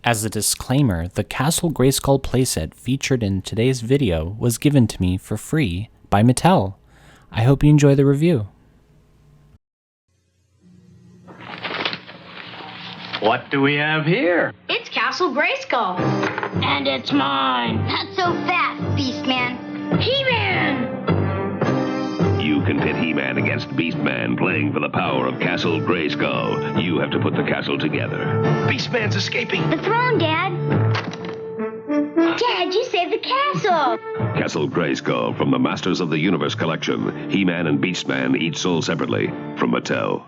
As a disclaimer, the Castle Grayskull playset featured in today's video was given to me for free by Mattel. I hope you enjoy the review. What do we have here? It's Castle Grayskull. And it's mine. Not so fast, Beastman. He-Man! You can pit He-Man against Beastman playing for the power of Castle Grayskull. You have to put the castle together. Beastman's escaping. The throne, Dad. Dad, you saved the castle. Castle Grayskull from the Masters of the Universe collection. He-Man and Beastman each sold separately from Mattel.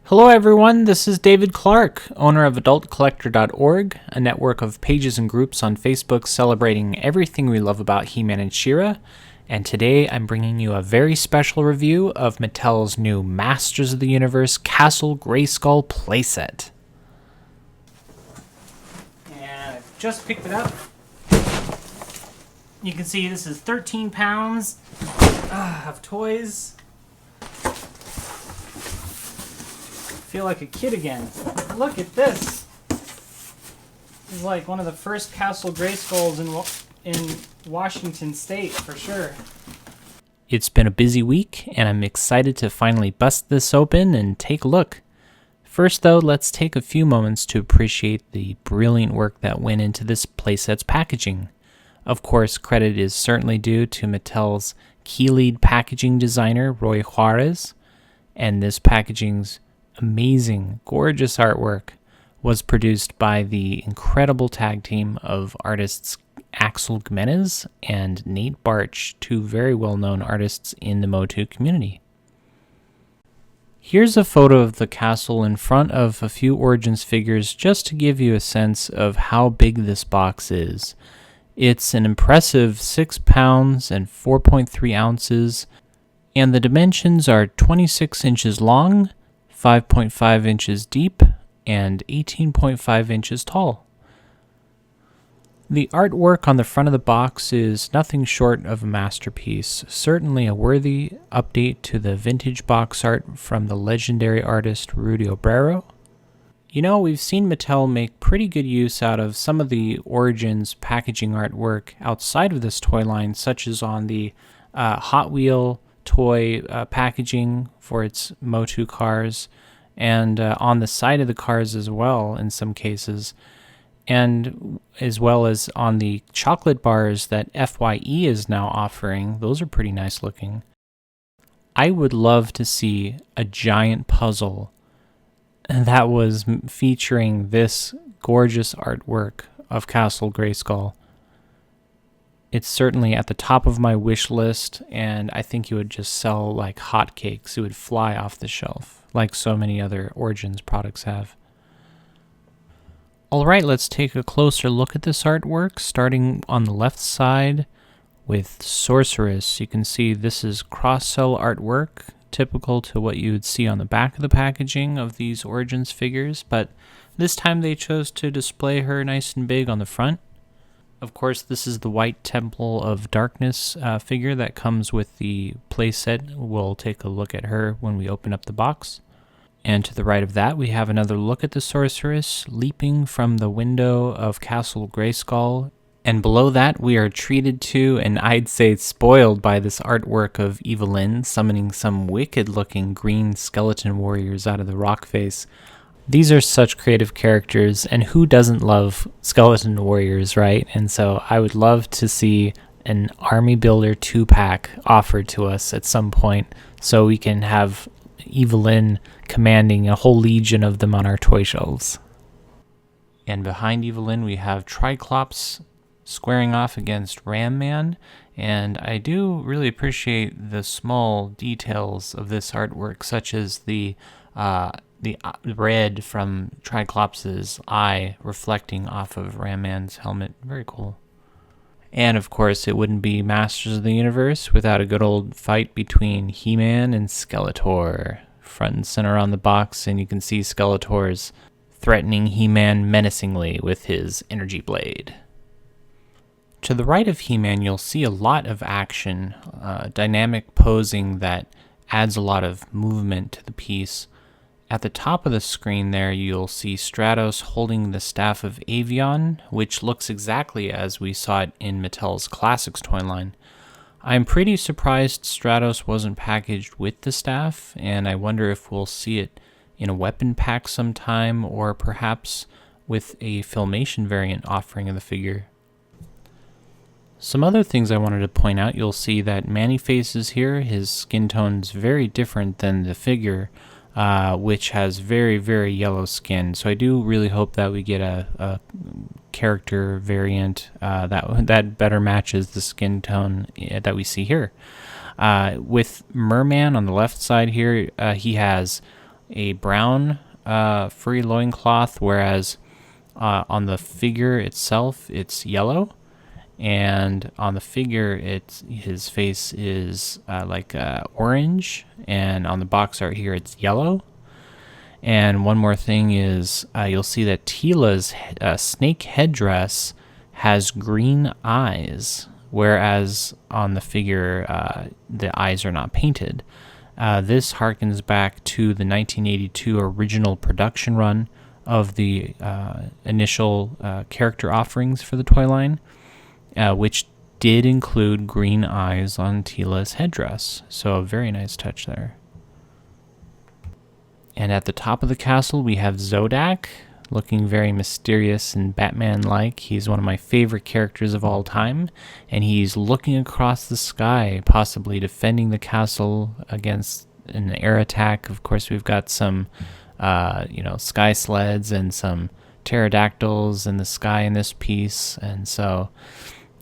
Hello everyone, this is David Clark, owner of AdultCollector.org, a network of pages and groups on Facebook celebrating everything we love about He-Man and She-Ra, and today I'm bringing you a very special review of Mattel's new Masters of the Universe Castle Grayskull playset. And I've just picked it up. You can see this is 13 pounds of toys. Feel like a kid again. Look at this. This is like one of the first Castle Grayskulls in Washington State, for sure. It's been a busy week, and I'm excited to finally bust this open and take a look. First, though, let's take a few moments to appreciate the brilliant work that went into this playset's packaging. Of course, credit is certainly due to Mattel's key lead packaging designer, Roy Juarez, and this packaging's amazing, gorgeous artwork was produced by the incredible tag team of artists Axel Gimenez and Nate Barch, two very well-known artists in the Motu community. Here's a photo of the castle in front of a few Origins figures just to give you a sense of how big this box is. It's an impressive 6 pounds and 4.3 ounces, and the dimensions are 26 inches long, 5.5 inches deep, and 18.5 inches tall. The artwork on the front of the box is nothing short of a masterpiece, certainly a worthy update to the vintage box art from the legendary artist Rudy Obrero. You know, we've seen Mattel make pretty good use out of some of the Origins packaging artwork outside of this toy line, such as on the Hot Wheel toy packaging for its Motu cars, and on the side of the cars as well in some cases, and as well as on the chocolate bars that FYE is now offering. Those are pretty nice looking. I would love to see a giant puzzle that was featuring this gorgeous artwork of Castle Grayskull. It's certainly at the top of my wish list, and I think it would just sell like hotcakes. It would fly off the shelf, like so many other Origins products have. Alright, let's take a closer look at this artwork, starting on the left side with Sorceress. You can see this is cross-cell artwork, typical to what you would see on the back of the packaging of these Origins figures, but this time they chose to display her nice and big on the front. Of course, this is the White Temple of Darkness figure that comes with the playset. We'll take a look at her when we open up the box. And to the right of that, we have another look at the Sorceress leaping from the window of Castle Grayskull. And below that, we are treated to, and I'd say spoiled by, this artwork of Evelyn summoning some wicked-looking green skeleton warriors out of the rock face. These are such creative characters, and who doesn't love skeleton warriors, right? And so I would love to see an Army Builder 2-pack offered to us at some point so we can have Evelyn commanding a whole legion of them on our toy shelves. And behind Evelyn we have Triclops squaring off against Ram Man, and I do really appreciate the small details of this artwork, such as the red from Triclops' eye reflecting off of Ram Man's helmet. Very cool. And of course, it wouldn't be Masters of the Universe without a good old fight between He-Man and Skeletor. Front and center on the box, and you can see Skeletor's threatening He-Man menacingly with his energy blade. To the right of He-Man, you'll see a lot of action, dynamic posing that adds a lot of movement to the piece. At the top of the screen there, you'll see Stratos holding the Staff of Avion, which looks exactly as we saw it in Mattel's Classics toy line. I'm pretty surprised Stratos wasn't packaged with the staff, and I wonder if we'll see it in a weapon pack sometime, or perhaps with a Filmation variant offering of the figure. Some other things I wanted to point out, you'll see that Man-E-Face is here. His skin tone's very different than the figure, which has very, very yellow skin. So I do really hope that we get a character variant that better matches the skin tone that we see here. With Merman on the left side here, he has a brown furry loincloth, whereas on the figure itself, it's yellow. And on the figure, his face is like orange, and on the box art here, it's yellow. And one more thing is you'll see that Tila's snake headdress has green eyes, whereas on the figure, the eyes are not painted. This harkens back to the 1982 original production run of the initial character offerings for the toy line, which did include green eyes on Tila's headdress. So a very nice touch there. And at the top of the castle, we have Zodak, looking very mysterious and Batman-like. He's one of my favorite characters of all time, and he's looking across the sky, possibly defending the castle against an air attack. Of course, we've got some, sky sleds and some pterodactyls in the sky in this piece, and so...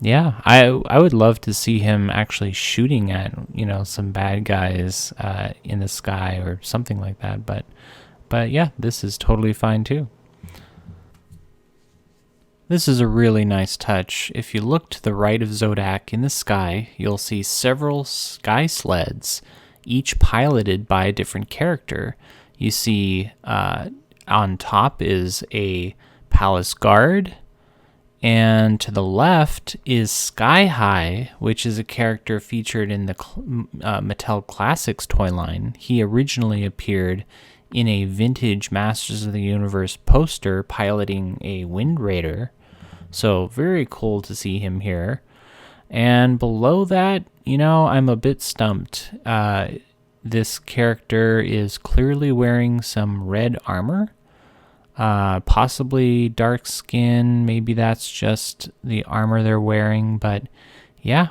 yeah, I would love to see him actually shooting at, some bad guys in the sky or something like that. But yeah, this is totally fine too. This is a really nice touch. If you look to the right of Zodak in the sky, you'll see several sky sleds, each piloted by a different character. You see on top is a palace guard, and to the left is Sky High, which is a character featured in the Mattel Classics toy line. He originally appeared in a vintage Masters of the Universe poster piloting a Wind Raider. So very cool to see him here. And below that, I'm a bit stumped. This character is clearly wearing some red armor. Possibly dark skin, maybe that's just the armor they're wearing, but yeah,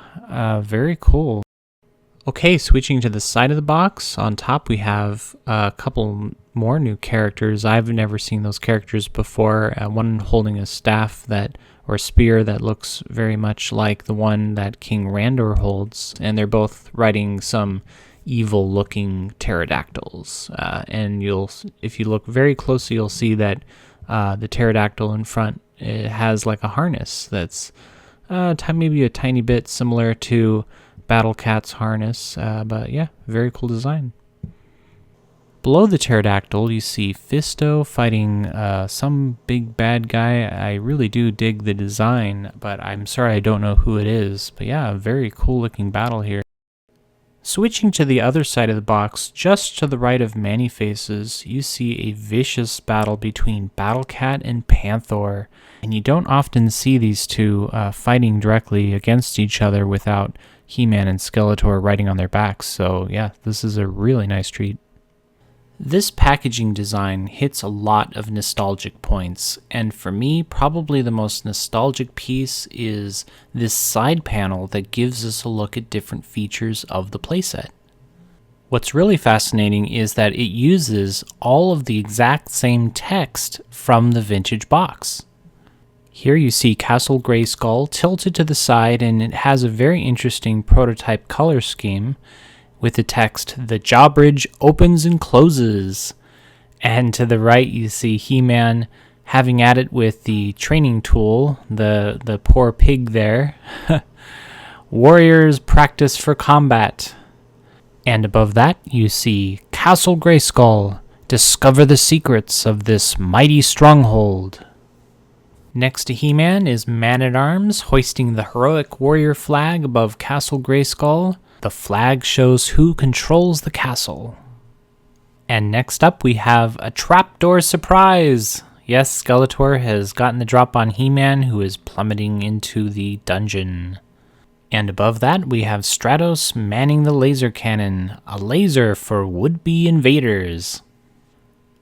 very cool. Okay, switching to the side of the box, on top we have a couple more new characters. I've never seen those characters before, one holding a staff or spear that looks very much like the one that King Randor holds, and they're both riding some evil-looking pterodactyls, and if you look very closely, you'll see that the pterodactyl in front, it has like a harness that's maybe a tiny bit similar to Battle Cat's harness, but yeah, very cool design. Below the pterodactyl, you see Fisto fighting some big bad guy. I really do dig the design, but I'm sorry I don't know who it is. But yeah, very cool looking battle here. Switching to the other side of the box, just to the right of Man-E-Faces, you see a vicious battle between Battle Cat and Panther, and you don't often see these two fighting directly against each other without He-Man and Skeletor riding on their backs, so yeah, this is a really nice treat. This packaging design hits a lot of nostalgic points, and for me, probably the most nostalgic piece is this side panel that gives us a look at different features of the playset. What's really fascinating is that it uses all of the exact same text from the vintage box. Here you see Castle Grayskull tilted to the side, and it has a very interesting prototype color scheme, with the text, "The Jawbridge opens and closes." And to the right, you see He-Man having at it with the training tool, the poor pig there. "Warriors practice for combat." And above that, you see Castle Grayskull, discover the secrets of this mighty stronghold. Next to He-Man is Man-at-Arms, hoisting the heroic warrior flag above Castle Grayskull. The flag shows who controls the castle. And next up we have a trapdoor surprise! Yes, Skeletor has gotten the drop on He-Man, who is plummeting into the dungeon. And above that we have Stratos manning the laser cannon, a laser for would-be invaders.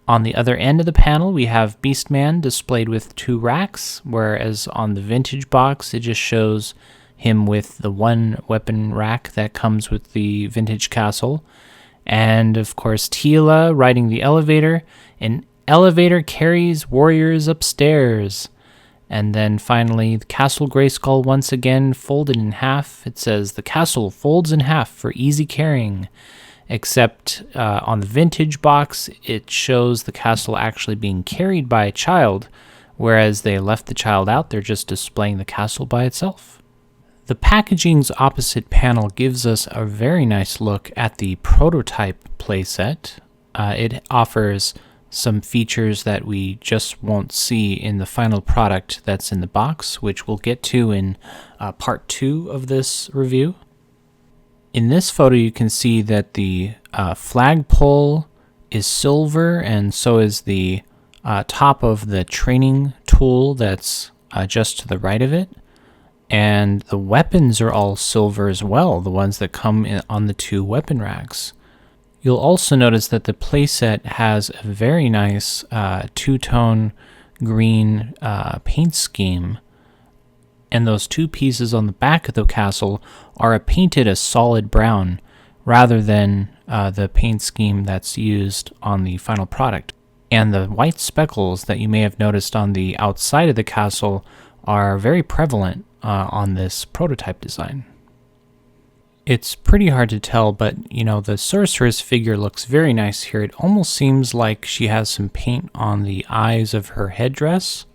On the other end of the panel we have Beastman displayed with 2 racks, whereas on the vintage box it just shows him with the 1 weapon rack that comes with the vintage castle. And of course Teela riding the elevator. An elevator carries warriors upstairs. And then finally the Castle Grayskull once again folded in half. It says the castle folds in half for easy carrying. Except on the vintage box it shows the castle actually being carried by a child, whereas they left the child out. They're just displaying the castle by itself. The packaging's opposite panel gives us a very nice look at the prototype playset. It offers some features that we just won't see in the final product that's in the box, which we'll get to in part 2 of this review. In this photo you can see that the flagpole is silver, and so is the top of the training tool that's just to the right of it. And the weapons are all silver as well, the ones that come on the 2 weapon racks. You'll also notice that the playset has a very nice 2-tone green paint scheme. And those 2 pieces on the back of the castle are painted a solid brown, rather than the paint scheme that's used on the final product. And the white speckles that you may have noticed on the outside of the castle are very prevalent on this prototype design. It's pretty hard to tell, but you know, the sorceress figure looks very nice here. It almost seems like she has some paint on the eyes of her headdress,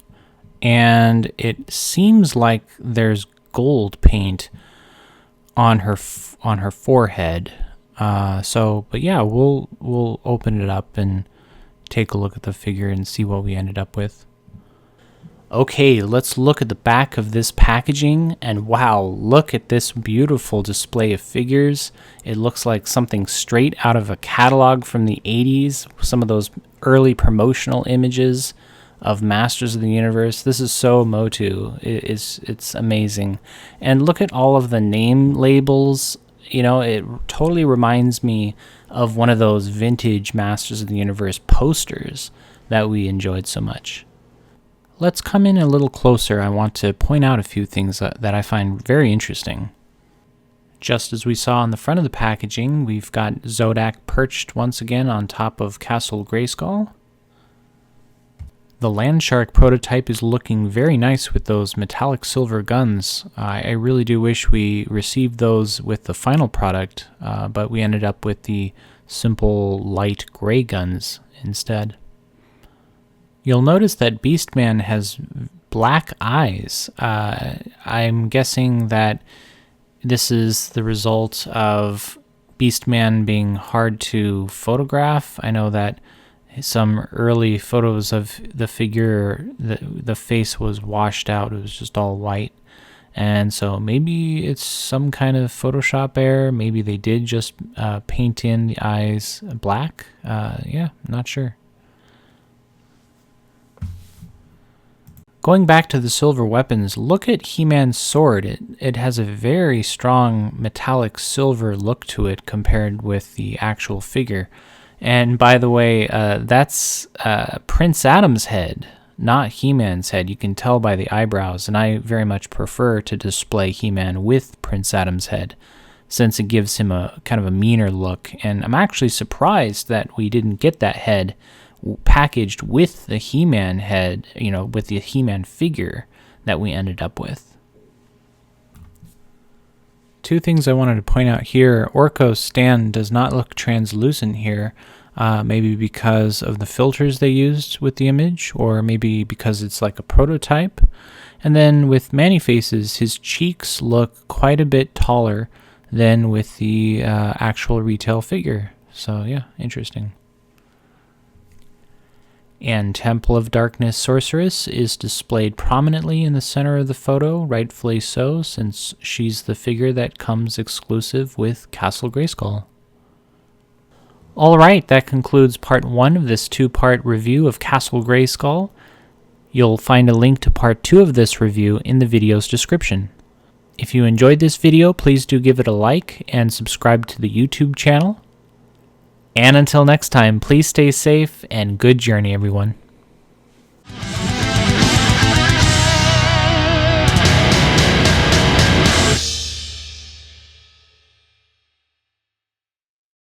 and it seems like there's gold paint on her forehead. But yeah, we'll open it up and take a look at the figure and see what we ended up with. Okay, let's look at the back of this packaging, and wow, look at this beautiful display of figures. It looks like something straight out of a catalog from the 80s, some of those early promotional images of Masters of the Universe. This is so Motu. It's amazing. And look at all of the name labels. You know, it totally reminds me of one of those vintage Masters of the Universe posters that we enjoyed so much. Let's come in a little closer. I want to point out a few things that I find very interesting. Just as we saw on the front of the packaging, we've got Zodak perched once again on top of Castle Grayskull. The Landshark prototype is looking very nice with those metallic silver guns. I really do wish we received those with the final product, but we ended up with the simple light gray guns instead. You'll notice that Beastman has black eyes. I'm guessing that this is the result of Beastman being hard to photograph. I know that some early photos of the figure, the face was washed out. It was just all white. And so maybe it's some kind of Photoshop error. Maybe they did just paint in the eyes black. Yeah, not sure. Going back to the silver weapons, look at He-Man's sword. It has a very strong metallic silver look to it compared with the actual figure. And by the way, that's Prince Adam's head, not He-Man's head. You can tell by the eyebrows, and I very much prefer to display He-Man with Prince Adam's head, since it gives him a kind of a meaner look. And I'm actually surprised that we didn't get that head packaged with the He-Man head, you know, with the He-Man figure that we ended up with. Two things I wanted to point out here. Orko's stand does not look translucent here, maybe because of the filters they used with the image, or maybe because it's like a prototype. And then with Man-E-Face's, his cheeks look quite a bit taller than with the actual retail figure. So yeah, interesting. And Temple of Darkness Sorceress is displayed prominently in the center of the photo, rightfully so, since she's the figure that comes exclusive with Castle Grayskull. Alright, that concludes part 1 of this 2-part review of Castle Grayskull. You'll find a link to part 2 of this review in the video's description. If you enjoyed this video, please do give it a like and subscribe to the YouTube channel. And until next time, please stay safe and good journey, everyone.